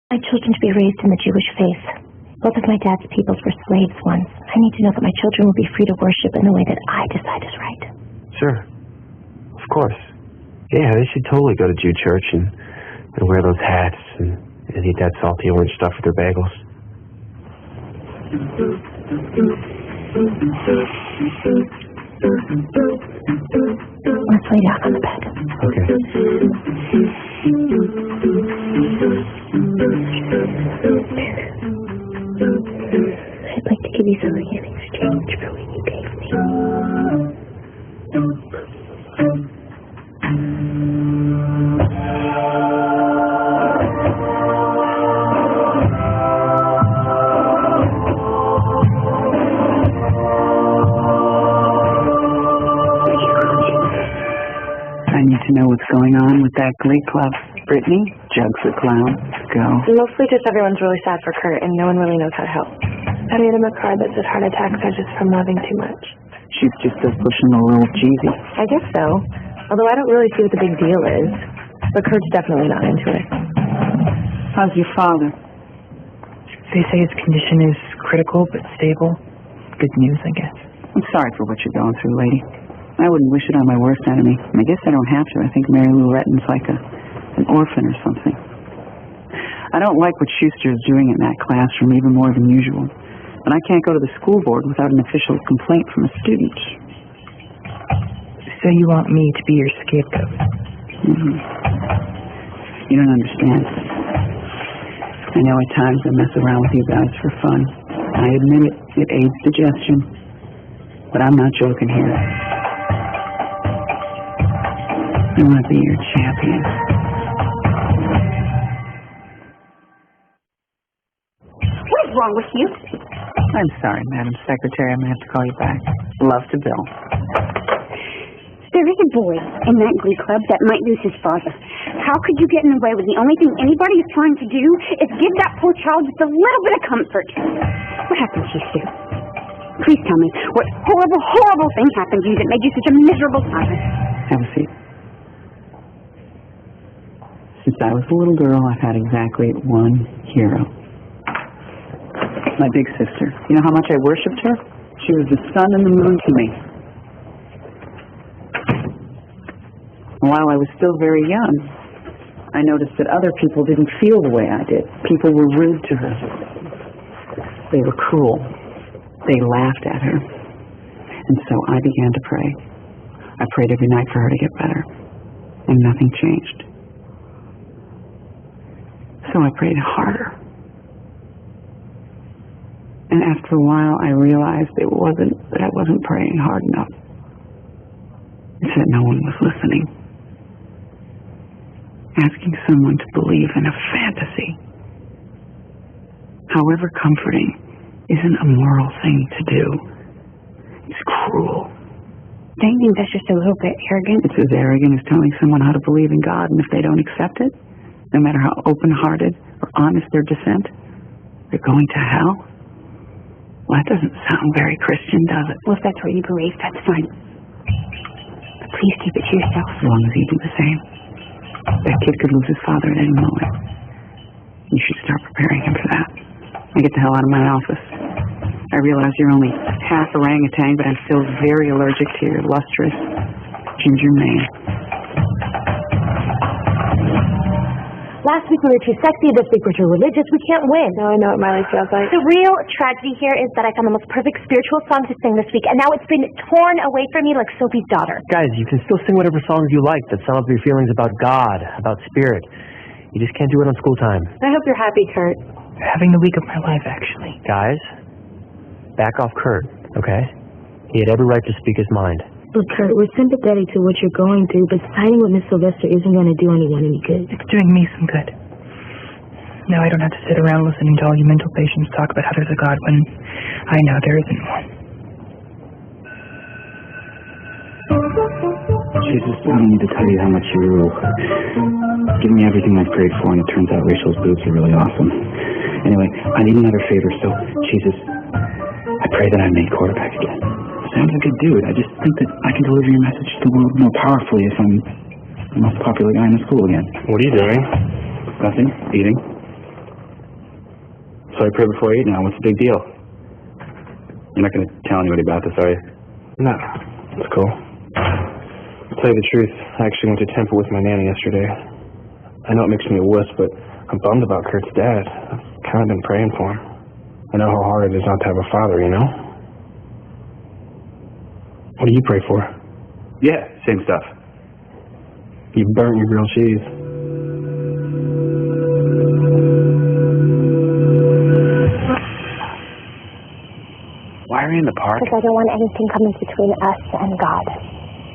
My children to be raised in the Jewish faith. Both of my dad's peoples were slaves once. I need to know that my children will be free to worship in the way that I decide is right. Sure. Of course. Yeah, they should totally go to Jew church and wear those hats and eat that salty orange stuff with their bagels. Let's lay down on the bed. Okay. I'd like to give you something in exchange for what you gave me. I need to know what's going on with that Glee club. Brittany, Jug's the clown. Go. Mostly just everyone's really sad for Kurt, and no one really knows how to help. I made him a card that said heart attacks are just from loving too much. She's just still pushing a little cheesy. I guess so. Although I don't really see what the big deal is. But Kurt's definitely not into it. How's your father? They say his condition is critical but stable. Good news, I guess. I'm sorry for what you're going through, lady. I wouldn't wish it on my worst enemy. I guess I don't have to. I think Mary Lou Retton's like an orphan or something. I don't like what Schuster is doing in that classroom, even more than usual. But I can't go to the school board without an official complaint from a student. So you want me to be your scapegoat? Mm-hmm. You don't understand. I know at times I mess around with you guys for fun. I admit it. It aids digestion. But I'm not joking here. I want to be your champion. What is wrong with you? I'm sorry, Madam Secretary. I'm going to have to call you back. Love to Bill. There is a boy in that Glee club that might lose his father. How could you get in the way when the only thing anybody is trying to do is give that poor child just a little bit of comfort? What happened to you, Sue? Please tell me what horrible, horrible thing happened to you that made you such a miserable father. Have a seat. Since I was a little girl, I've had exactly one hero. My big sister. You know how much I worshipped her? She was the sun and the moon to me. While I was still very young, I noticed that other people didn't feel the way I did. People were rude to her. They were cruel. They laughed at her. And so I began to pray. I prayed every night for her to get better. And nothing changed. So I prayed harder. And after a while, I realized that I wasn't praying hard enough. It's that no one was listening. Asking someone to believe in a fantasy, however comforting, isn't a moral thing to do. It's cruel. Don't you think that's just a little bit arrogant? It's as arrogant as telling someone how to believe in God, and if they don't accept it, no matter how open-hearted or honest their dissent, they're going to hell? Well, that doesn't sound very Christian, does it? Well, if that's what you believe, that's fine. But please keep it to yourself. As long as you do the same. That kid could lose his father at any moment. You should start preparing him for that. Now get the hell out of my office. I realize you're only half orangutan, but I'm still very allergic to your lustrous ginger mane. Last week we were too sexy, this week we're too religious. We can't win. Now I know what Miley feels like. The real tragedy here is that I found the most perfect spiritual song to sing this week, and now it's been torn away from me like Sophie's daughter. Guys, you can still sing whatever songs you like that sum up your feelings about God, about spirit. You just can't do it on school time. I hope you're happy, Kurt. Having the week of my life, actually. Guys, back off Kurt, okay? He had every right to speak his mind. Look, Kurt, we're sympathetic to what you're going through, but siding with Miss Sylvester isn't going to do anyone any good. It's doing me some good. Now I don't have to sit around listening to all you mental patients talk about how there's a God when I know there isn't one. Jesus, I don't need to tell you how much you give me everything I've prayed for, and it turns out Rachel's boobs are really awesome. Anyway, I need another favor, so, Jesus, I pray that I'm made quarterback again. Sounds like a dude. I just think that I can deliver your message to the world more powerfully if I'm the most popular guy in the school again. What are you doing? Nothing. Eating. So I pray before I eat now. What's the big deal? You're not going to tell anybody about this, are you? No, it's cool. To tell you the truth, I actually went to temple with my nanny yesterday. I know it makes me a wuss, but I'm bummed about Kurt's dad. I've kind of been praying for him. I know how hard it is not to have a father, you know? What do you pray for? Yeah, same stuff. You burnt your grilled cheese. Why are we in the park? Because I don't want anything coming between us and God.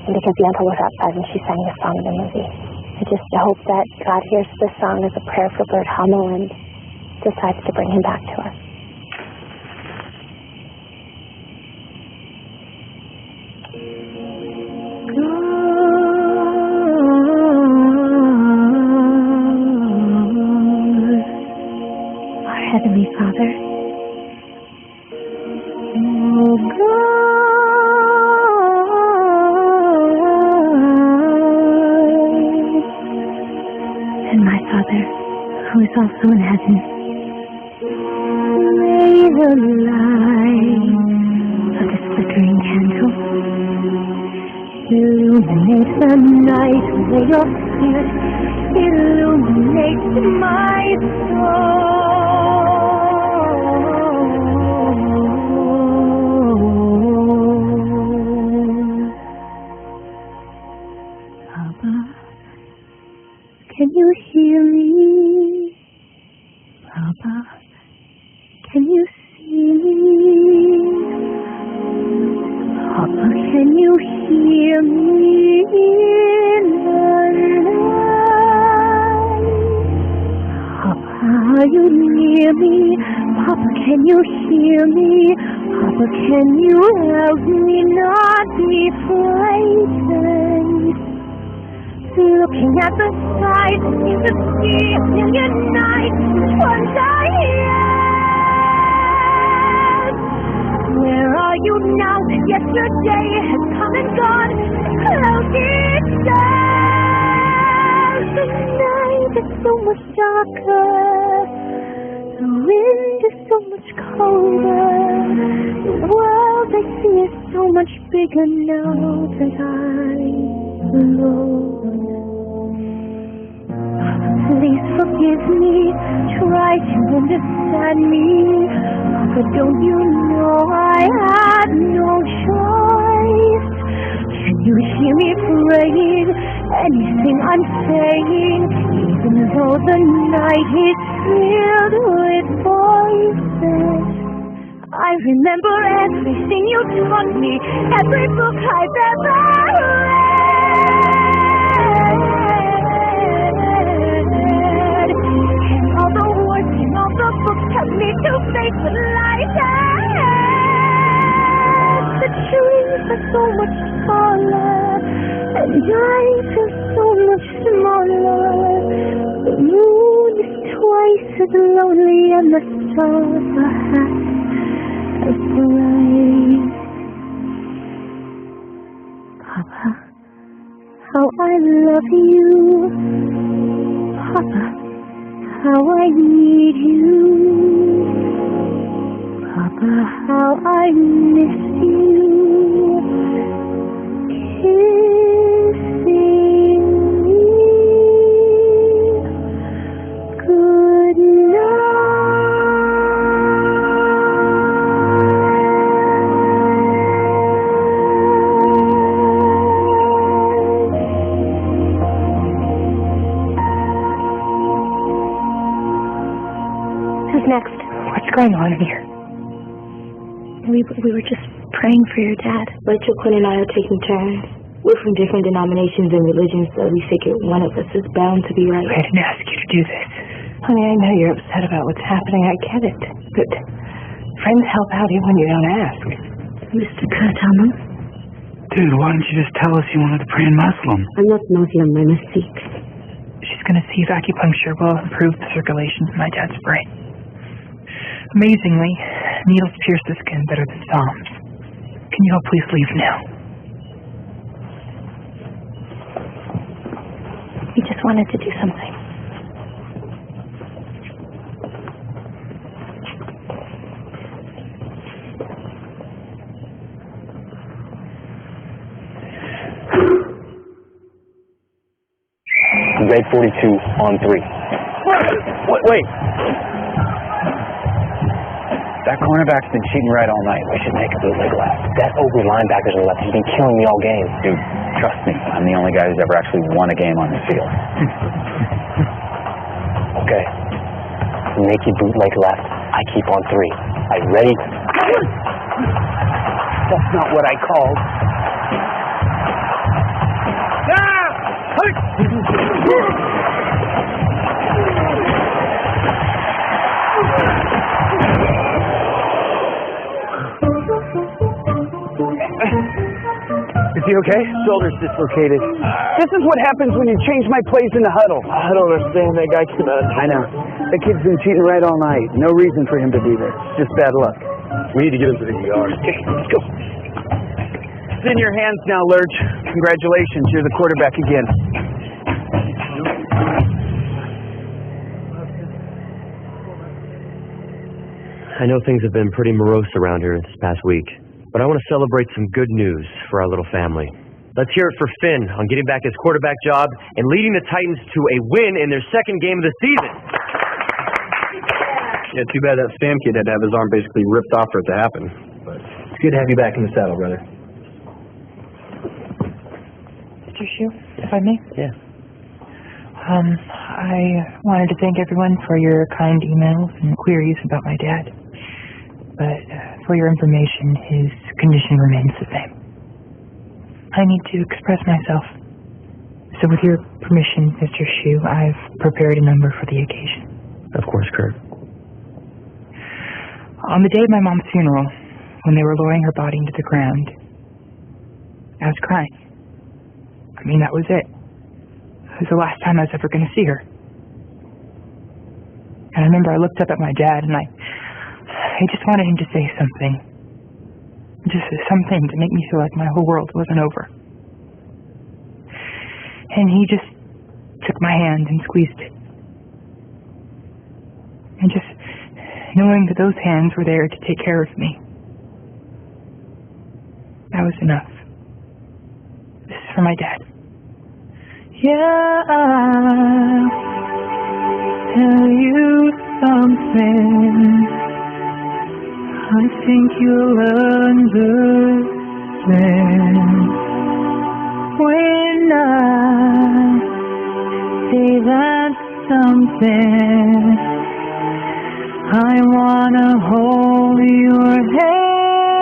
And because Bianca was outside when she sang the song in the movie. I just hope that God hears this song as a prayer for Bert Hummel and decides to bring him back to us. Our Heavenly Father, and my Father, who is also in heaven, may the light of this flickering candle illuminate the night. May your spirit illuminate my soul. Papa, can you hear me? Papa, can you see me? Papa, can you hear me in the night? Papa, are you near me? Papa, can you hear me? Papa, can you help me not be frightened? Looking at the sky, seems to see a million nights. Which ones are yes? Where are you now? Yesterday has come and gone. Cloudy skies. The night is so much darker. The wind is so much colder. The world I see is so much bigger now that I'm alone. Please forgive me, try to understand me. But don't you know I had no choice? Can you hear me praying anything I'm saying? Even though the night is filled with voices, I remember everything you taught me, every book I've ever read. And all the words in all the books help me to face the light ahead. The trees are so much taller, and night is so much smaller. The moon is twice as lonely, and the stars are half as bright. Papa, how I love you. Papa, how I need you. Papa, how I miss you. Kissing me good night. Who's next? What's going on here? We were just praying for your dad. Rachel, Quinn, and I are taking turns. We're from different denominations and religions, so we figured one of us is bound to be right. I didn't ask you to do this. Honey, I know you're upset about what's happening. I get it. But friends help out even when you don't ask. Mr. Kurt Hummel? Dude, why didn't you just tell us you wanted to pray in Muslim? I'm not Muslim, I'm a Sikh. She's going to see if acupuncture will improve the circulation in my dad's brain. Amazingly, needles pierce the skin better than psalms. Can you all please leave now? We just wanted to do something. red 42 on 3. Wait. That cornerback's been cheating right all night. We should make a bootleg left. That Oakley linebacker's on the left. He's been killing me all game. Dude, trust me. I'm the only guy who's ever actually won a game on the field. Okay. Make your bootleg left. I keep on 3. Are you ready? That's not what I called. Is he okay? Shoulder's dislocated. This is what happens when you change my plays in the huddle. I don't understand. That guy came out. I know. The kid's been cheating right all night. No reason for him to be there. Just bad luck. We need to get him to the ER. Okay, let's go. It's in your hands now, Lurch. Congratulations. You're the quarterback again. I know things have been pretty morose around here this past week, but I want to celebrate some good news for our little family. Let's hear it for Finn on getting back his quarterback job and leading the Titans to a win in their second game of the season. Yeah, too bad that Sam kid had to have his arm basically ripped off for it to happen. But it's good to have you back in the saddle, brother. Mr. Shue, if I may? Yeah. I wanted to thank everyone for your kind emails and queries about my dad. But for your information, his condition remains the same. I need to express myself. So with your permission, Mr. Shue, I've prepared a number for the occasion. Of course, Kurt. On the day of my mom's funeral, when they were lowering her body into the ground, I was crying. I mean, that was it. It was the last time I was ever going to see her. And I remember I looked up at my dad and I just wanted him to say something. Just something to make me feel like my whole world wasn't over. And he just took my hand and squeezed it. And just knowing that those hands were there to take care of me, that was enough. This is for my dad. Yeah, I'll tell you something. I think you'll understand when I say that something. I wanna hold your hand.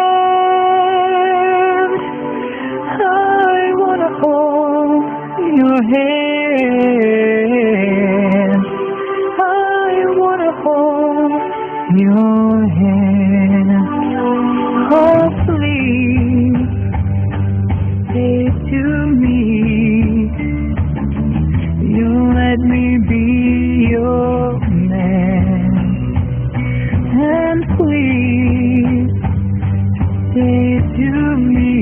I wanna hold your hand. I wanna hold your hand. Oh, please say to me you'll let me be your man. And please say to me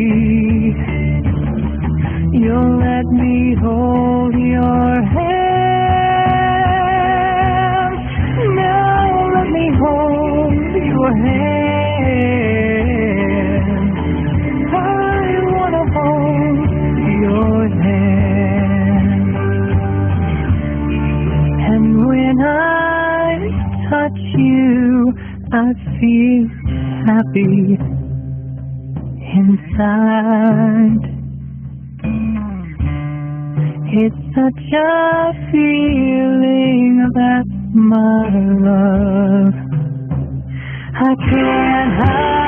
you'll let me hold your hand. Now let me hold your hand. I wanna hold your hand. And when I touch you, I feel happy inside. It's such a feeling, that's my love. I can't hide.